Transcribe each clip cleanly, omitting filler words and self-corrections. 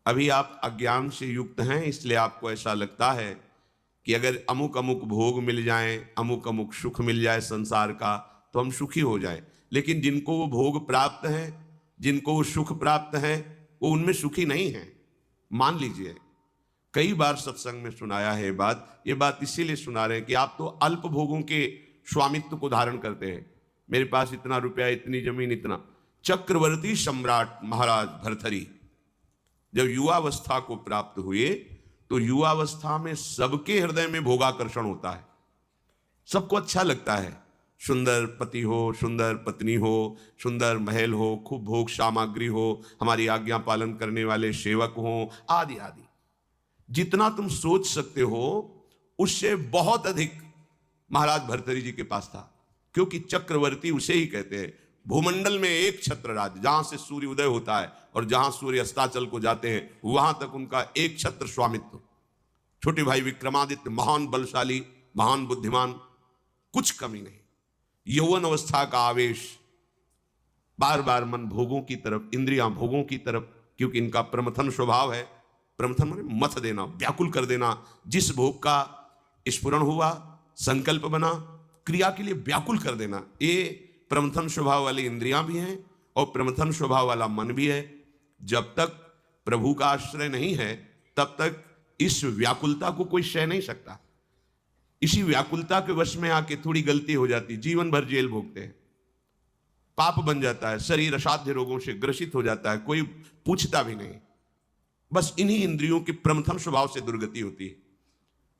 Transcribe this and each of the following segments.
अभी आप अज्ञान से युक्त हैं, इसलिए आपको ऐसा लगता है कि अगर अमुक अमुक भोग मिल जाएं, अमुक अमुक सुख मिल जाए संसार का, तो हम सुखी हो जाएं। लेकिन जिनको वो भोग प्राप्त है, जिनको वो सुख प्राप्त है, वो उनमें सुखी नहीं है। मान लीजिए, कई बार सत्संग में सुनाया है ये बात इसीलिए सुना रहे हैं कि आप तो अल्प भोगों के स्वामित्व को धारण करते हैं। मेरे पास इतना रुपया, इतनी जमीन, इतना। चक्रवर्ती सम्राट महाराज भर्तृहरि जब युवावस्था को प्राप्त हुए, तो युवावस्था में सबके हृदय में भोगाकर्षण होता है। सबको अच्छा लगता है, सुंदर पति हो, सुंदर पत्नी हो, सुंदर महल हो, खूब भोग सामग्री हो, हमारी आज्ञा पालन करने वाले सेवक हो, आदि आदि। जितना तुम सोच सकते हो उससे बहुत अधिक महाराज भर्तृहरि जी के पास था। क्योंकि चक्रवर्ती उसे ही कहते हैं। भूमंडल में एक छत्र राज्य, जहां से सूर्य उदय होता है और जहां सूर्य अस्ताचल को जाते हैं, वहां तक उनका एक छत्र स्वामित्व। छोटे भाई विक्रमादित्य महान बलशाली, महान बुद्धिमान, कुछ कमी नहीं। यौवन अवस्था का आवेश, बार बार मन भोगों की तरफ, इंद्रियां भोगों की तरफ, क्योंकि इनका प्रमथन स्वभाव है। प्रमथन माने मथ देना, व्याकुल कर देना। जिस भोग का स्फुरण हुआ, संकल्प बना, क्रिया के लिए व्याकुल कर देना, ये प्रमथन स्वभाव वाली इंद्रियां भी हैं और प्रमथन स्वभाव वाला मन भी है। जब तक प्रभु का आश्रय नहीं है, तब तक इस व्याकुलता को कोई सह नहीं सकता। इसी व्याकुलता के वश में आके थोड़ी गलती हो जाती, जीवन भर जेल भोगते हैं, पाप बन जाता है, शरीर असाध्य रोगों से ग्रसित हो जाता है, कोई पूछता भी नहीं। बस इन्हीं इंद्रियों के प्रमथन स्वभाव से दुर्गति होती है।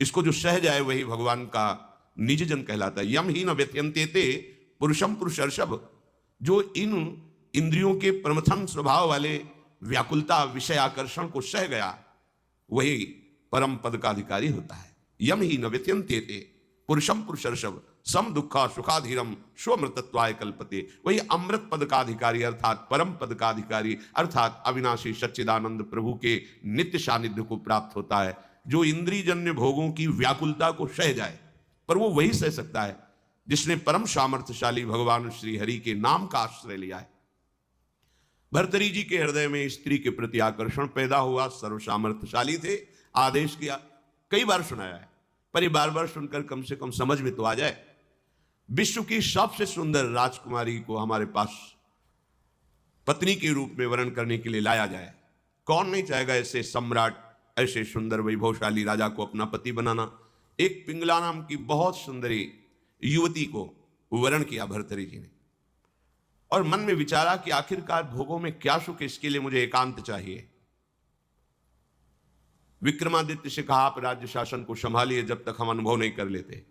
इसको जो सह जाए वही भगवान का निज जन कहलाता है। यम ही न व्यत्यंते ते पुरुषम पुरुषर्षभ। जो इन इंद्रियों के प्रमथन स्वभाव वाले व्याकुलता, विषय आकर्षण को सह गया, वही परम पद का अधिकारी होता है। यम ही न व्यत्यंते ते पुरुषम पुरुषर्षभ सम दुखा सुखाधीरम स्वमृतत्वाय कल्पते। वही अमृत पद का अधिकारी अर्थात परम पद का अधिकारी अर्थात अविनाशी सच्चिदानंद प्रभु के नित्य सानिध्य को प्राप्त होता है। जो इंद्रियजन्य भोगों की व्याकुलता को सह जाए, पर वो वही सह सकता है जिसने परम सामर्थ्यशाली भगवान श्री हरि के नाम का आश्रय लिया है। भर्तृहरि जी के हृदय में स्त्री के प्रति आकर्षण पैदा हुआ। सर्व सामर्थ्यशाली थे, आदेश किया। कई बार सुनाया है, पर ये बार बार सुनकर कम से कम समझ में तो आ जाए। विश्व की सबसे सुंदर राजकुमारी को हमारे पास पत्नी के रूप में वर्ण करने के लिए लाया जाए। कौन नहीं चाहेगा ऐसे सम्राट, ऐसे सुंदर वैभवशाली राजा को अपना पति बनाना। एक पिंगला नाम की बहुत सुंदरी युवती को वर्ण किया भर्तृहरि जी ने, और मन में विचारा कि आखिरकार भोगों में क्या सुख, इसके लिए मुझे एकांत चाहिए। विक्रमादित्य से कहा, आप राज्य शासन को संभालिए जब तक हम अनुभव नहीं कर लेते।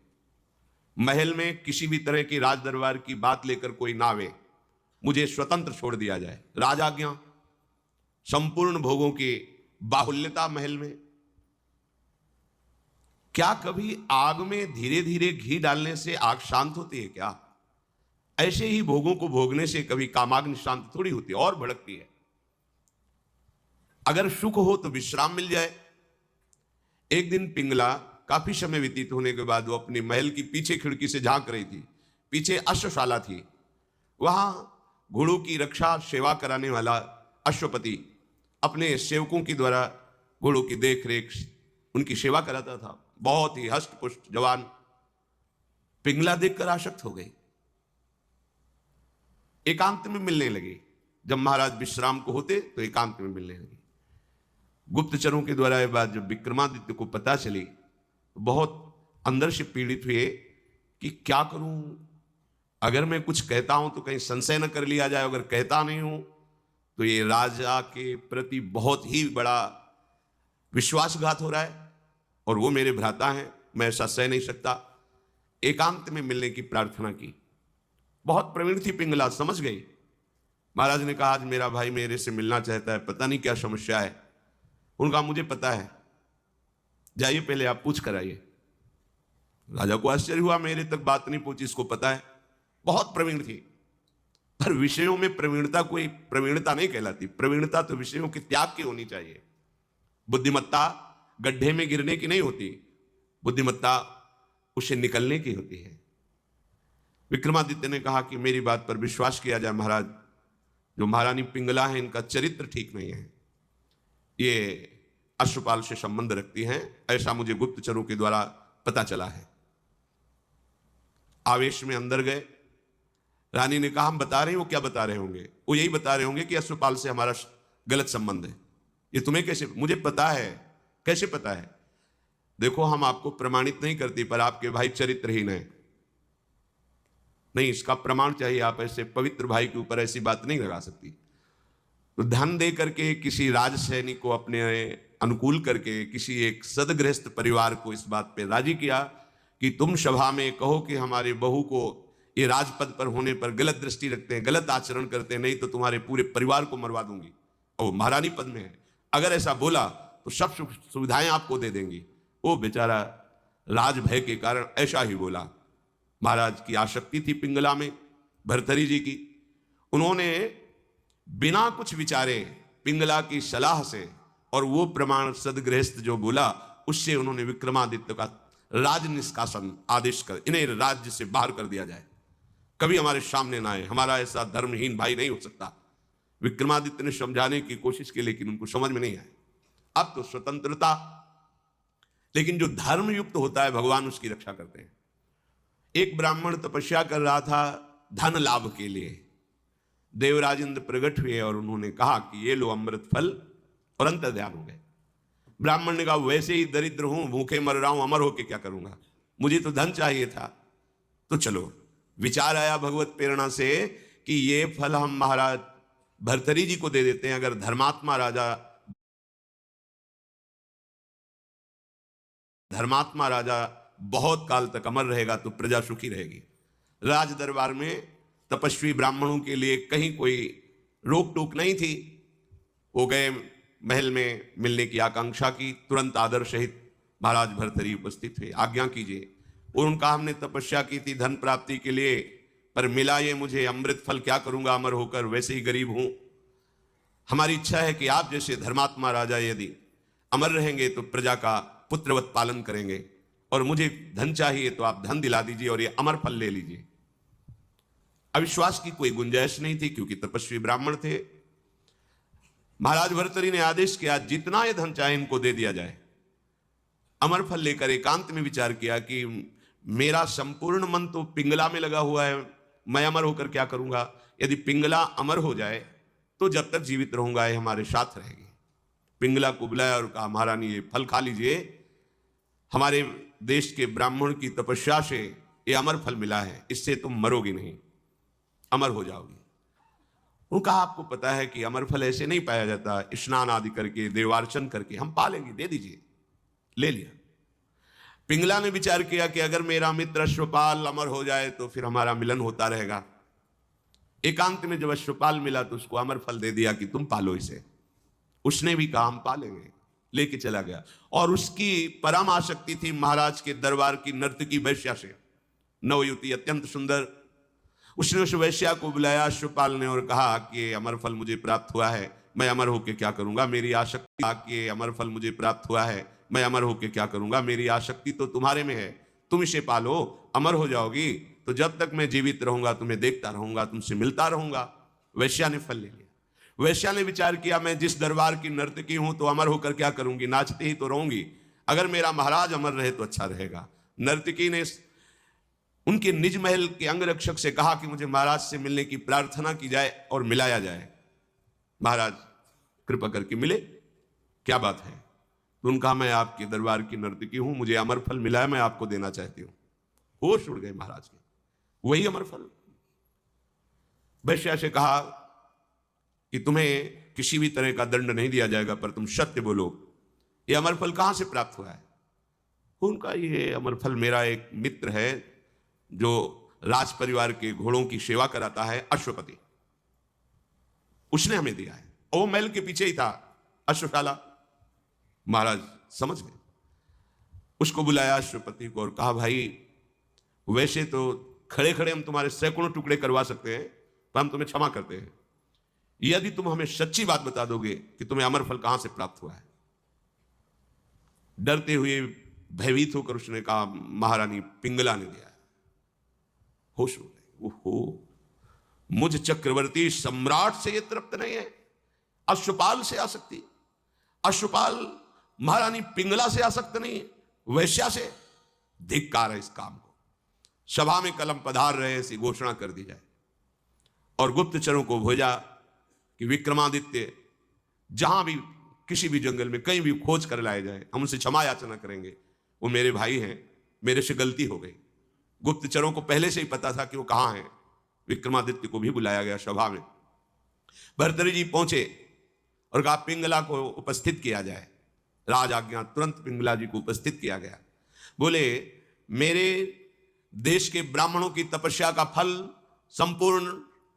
महल में किसी भी तरह की राज दरबार की बात लेकर कोई ना आवे, मुझे स्वतंत्र छोड़ दिया जाए। राजाज्ञा, संपूर्ण भोगों की बाहुल्यता महल में। क्या कभी आग में धीरे धीरे घी डालने से आग शांत होती है क्या? ऐसे ही भोगों को भोगने से कभी कामाग्नि शांत थोड़ी होती है, और भड़कती है। अगर सुख हो तो विश्राम मिल जाए। एक दिन पिंगला काफी समय व्यतीत होने के बाद वो अपने महल की पीछे खिड़की से झांक रही थी। पीछे अश्वशाला थी, वहां घोड़ों की रक्षा सेवा कराने वाला अश्वपति अपने सेवकों के द्वारा घोड़ों की देख रेख, उनकी सेवा कराता था। बहुत ही हष्ट पुष्ट जवान। पिंगला देखकर आसक्त हो गई, एकांत में मिलने लगी। जब महाराज विश्राम को होते तो एकांत में मिलने लगी। गुप्तचरों के द्वारा यह बात जब विक्रमादित्य को पता चली, तो बहुत अंदर से पीड़ित हुए कि क्या करूं, अगर मैं कुछ कहता हूं तो कहीं संशय न कर लिया जाए, अगर कहता नहीं हूं तो ये राजा के प्रति बहुत ही बड़ा विश्वासघात हो रहा है, और वो मेरे भ्राता हैं, मैं ऐसा सह नहीं सकता। एकांत में मिलने की प्रार्थना की। बहुत प्रवीण थी पिंगला, समझ गई। महाराज ने कहा, आज मेरा भाई मेरे से मिलना चाहता है, पता नहीं क्या समस्या है। उनका मुझे पता है, जाइए पहले आप पूछ कर आइए। राजा को आश्चर्य हुआ, मेरे तक बात नहीं पहुंची, इसको पता है। बहुत प्रवीण थी, पर विषयों में प्रवीणता कोई प्रवीणता नहीं कहलाती। प्रवीणता तो विषयों के त्याग की होनी चाहिए। बुद्धिमत्ता गड्ढे में गिरने की नहीं होती, बुद्धिमत्ता उसे निकलने की होती है। विक्रमादित्य ने कहा कि मेरी बात पर विश्वास किया जाए महाराज, जो महारानी पिंगला है इनका चरित्र ठीक नहीं है। ये अश्वपाल से संबंध रखती हैं, ऐसा मुझे गुप्तचरों के द्वारा पता चला है। आवेश में अंदर गए, रानी ने कहा हम बता रहे हैं। वो क्या बता रहे होंगे? वो यही बता रहे होंगे कि अश्वपाल से हमारा गलत संबंध है। ये तुम्हें कैसे? मुझे पता है। कैसे पता है? देखो, हम आपको प्रमाणित नहीं करती, पर आपके भाई चरित्रहीन है। नहीं, इसका प्रमाण चाहिए। आप ऐसे पवित्र भाई के ऊपर ऐसी बात नहीं लगा सकती। तो धन दे करके किसी राज सैनिक को अपने अनुकूल करके किसी एक सदगृहस्थ परिवार को इस बात पे राजी किया कि तुम सभा में कहो कि हमारे बहू को ये राजपद पर होने पर गलत दृष्टि रखते हैं, गलत आचरण करते हैं, नहीं तो तुम्हारे पूरे परिवार को मरवा दूंगी। और महारानी पद में है, अगर ऐसा बोला तो सब सुख सुविधाएं आपको दे देंगी। वो बेचारा राज भय के कारण ऐसा ही बोला। महाराज की आसक्ति थी पिंगला में, भर्तरी जी की। उन्होंने बिना कुछ विचारे पिंगला की सलाह से और वो प्रमाण सदगृहस्थ जो बोला उससे उन्होंने विक्रमादित्य का राज निष्कासन आदेश कर इन्हें राज्य से बाहर कर दिया जाए, कभी हमारे सामने ना आए, हमारा ऐसा धर्महीन भाई नहीं हो सकता। विक्रमादित्य ने समझाने की कोशिश की, लेकिन उनको समझ में नहीं आया। अब तो स्वतंत्रता, लेकिन जो धर्म युक्त होता है भगवान उसकी रक्षा करते हैं। एक ब्राह्मण तपस्या कर रहा था धन लाभ के लिए। देवराज इंद्र प्रकट हुए और उन्होंने कहा कि ये लो अमृत फल, और अंतर्ध्यान हो गए। ब्राह्मण ने कहा वैसे ही दरिद्र हूं, भूखे मर रहा हूं, अमर होके क्या करूंगा, मुझे तो धन चाहिए था। तो चलो, विचार आया भगवत प्रेरणा से कि ये फल हम महाराज भर्तरी जी को दे देते हैं। अगर धर्मात्मा राजा बहुत काल तक अमर रहेगा तो प्रजा सुखी रहेगी। राज दरबार में तपस्वी ब्राह्मणों के लिए कहीं कोई रोक टोक नहीं थी। वो गए महल में, मिलने की आकांक्षा की, तुरंत आदर सहित महाराज भर्तरी उपस्थित हुए। आज्ञा कीजिए। और उनका हमने तपस्या की थी धन प्राप्ति के लिए, पर मिला ये मुझे अमृत फल, क्या करूंगा अमर होकर, वैसे ही गरीब हूं। हमारी इच्छा है कि आप जैसे धर्मात्मा राजा यदि अमर रहेंगे तो प्रजा का पुत्रवत पालन करेंगे, और मुझे धन चाहिए तो आप धन दिला दीजिए और ये अमर फल ले लीजिए। अविश्वास की कोई गुंजाइश नहीं थी, क्योंकि तपस्वी ब्राह्मण थे। महाराज भर्तरी ने आदेश किया जितना ये धन चाहे इनको दे दिया जाए। अमर फल लेकर एकांत में विचार किया कि मेरा संपूर्ण मन तो पिंगला में लगा हुआ है, मैं अमर होकर क्या करूंगा। यदि पिंगला अमर हो जाए तो जब तक जीवित रहूंगा ये हमारे साथ रहेगी। पिंगला को बुलाया और कहा महारानी ये फल खा लीजिए, हमारे देश के ब्राह्मण की तपस्या से ये अमर फल मिला है, इससे तुम मरोगी नहीं, अमर हो जाओगी। उनका आपको पता है कि अमर फल ऐसे नहीं पाया जाता, स्नान आदि करके देवार्चन करके हम पा लेंगे, दे दीजिए। ले लिया। पिंगला ने विचार किया कि अगर मेरा मित्र अश्वपाल अमर हो जाए तो फिर हमारा मिलन होता रहेगा। एकांत में जब अश्वपाल मिला तो उसको अमर फल दे दिया कि तुम पालो इसे। उसने भी कहा हम पालेंगे, लेके चला गया। और उसकी परम आसक्ति थी महाराज के दरबार की नर्तकी वैश्या से। नवयुवती अत्यंत सुंदर। उसने उस वैश्या को बुलाया अश्वपाल ने और कहा कि अमर फल मुझे प्राप्त हुआ है, मैं अमर होकर क्या करूंगा, मेरी आसक्ति कि अमर फल मुझे प्राप्त हुआ है, मैं अमर होकर क्या करूंगा, मेरी आसक्ति तो तुम्हारे में है, तुम इसे पालो, अमर हो जाओगी, तो जब तक मैं जीवित रहूंगा तुम्हें देखता रहूंगा, तुमसे मिलता रहूंगा। वैश्या ने फल ले लिया। वैश्या ने विचार किया मैं जिस दरबार की नर्तकी हूं तो अमर होकर क्या करूंगी, नाचते ही तो रहूंगी, अगर मेरा महाराज अमर रहे तो अच्छा रहेगा। नर्तकी ने उनके निज महल के अंगरक्षक से कहा कि मुझे महाराज से मिलने की प्रार्थना की जाए और मिलाया जाए। महाराज कृपा करके मिले, क्या बात है। तो उनका मैं आपके दरबार की नर्तकी हूं, मुझे अमर फल मिला है, मैं आपको देना चाहती हूं। होश उड़ गए महाराज के, वही अमर फल। वैश्या से कहा कि तुम्हें किसी भी तरह का दंड नहीं दिया जाएगा, पर तुम सत्य बोलो, ये अमर फल कहां से प्राप्त हुआ है। उनका ये अमर फल मेरा एक मित्र है जो राज परिवार के घोड़ों की सेवा कराता है, अश्वपति, उसने हमें दिया है। और वो महल के पीछे ही था अश्वशाला। महाराज समझ गए। उसको बुलाया अश्वपति को और कहा भाई वैसे तो खड़े खड़े हम तुम्हारे सैकड़ों टुकड़े करवा सकते हैं, पर हम तुम्हें क्षमा करते हैं यदि तुम हमें सच्ची बात बता दोगे कि तुम्हें अमर फल कहां से प्राप्त हुआ है। डरते हुए भयभीत होकर उसने कहा महारानी पिंगला ने दिया है। होश हो गए। ओहो, मुझ चक्रवर्ती सम्राट से यह तृप्त नहीं है, अश्वपाल से आ सकती। अश्वपाल महारानी पिंगला से आसक्त नहीं है, वैश्या से। धिक्कार है इस काम को। सभा में कलम पधार रहे ऐसी घोषणा कर दी जाए और गुप्तचरों को भेजा कि विक्रमादित्य जहां भी किसी भी जंगल में कहीं भी खोज कर लाए जाए, हम उनसे क्षमा याचना करेंगे, वो मेरे भाई हैं, मेरे से गलती हो गई। गुप्तचरों को पहले से ही पता था कि वो कहां हैं। विक्रमादित्य को भी बुलाया गया सभा में। भर्तृहरि जी पहुंचे और कहा पिंगला को उपस्थित किया जाए। राज आज्ञा, तुरंत पिंगला जी को उपस्थित किया गया। बोले मेरे देश के ब्राह्मणों की तपस्या का फल संपूर्ण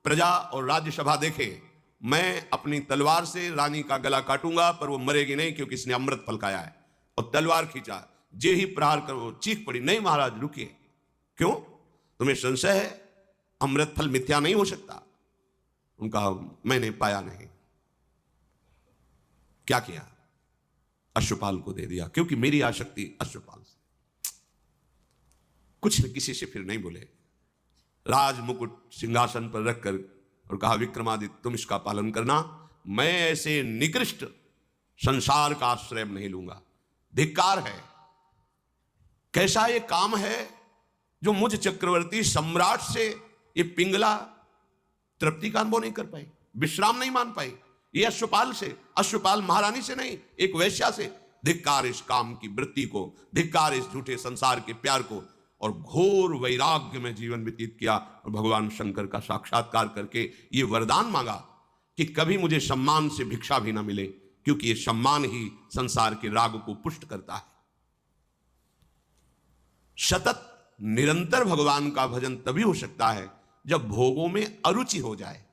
प्रजा और राज्यसभा देखे। मैं अपनी तलवार से रानी का गला काटूंगा, पर वो मरेगी नहीं क्योंकि इसने अमृत फल खाया है। और तलवार खींचा, जे ही प्रहार करो, चीख पड़ी, नहीं महाराज रुकिए, क्यों, तुम्हें संशय है अमृत फल मिथ्या नहीं हो सकता? उनका मैंने पाया नहीं। क्या किया? अश्वपाल को दे दिया, क्योंकि मेरी आसक्ति अश्वपाल से। कुछ किसी से फिर नहीं बोले। राज मुकुट सिंहासन पर रखकर और कहा विक्रमादित्य तुम इसका पालन करना, मैं ऐसे निकृष्ट संसार का आश्रय नहीं लूंगा। धिक्कार है। कैसा ये काम है जो मुझ चक्रवर्ती सम्राट से ये पिंगला तृप्ति का अनुभव नहीं कर पाई, विश्राम नहीं मान पाई। ये अश्वपाल से, अश्वपाल महारानी से नहीं, एक वैश्या से। धिक्कार इस काम की वृत्ति को, धिक्कार इस झूठे संसार के प्यार को। और घोर वैराग्य में जीवन व्यतीत किया और भगवान शंकर का साक्षात्कार करके ये वरदान मांगा कि कभी मुझे सम्मान से भिक्षा भी ना मिले, क्योंकि ये सम्मान ही संसार के राग को पुष्ट करता है। सतत निरंतर भगवान का भजन तभी हो सकता है जब भोगों में अरुचि हो जाए।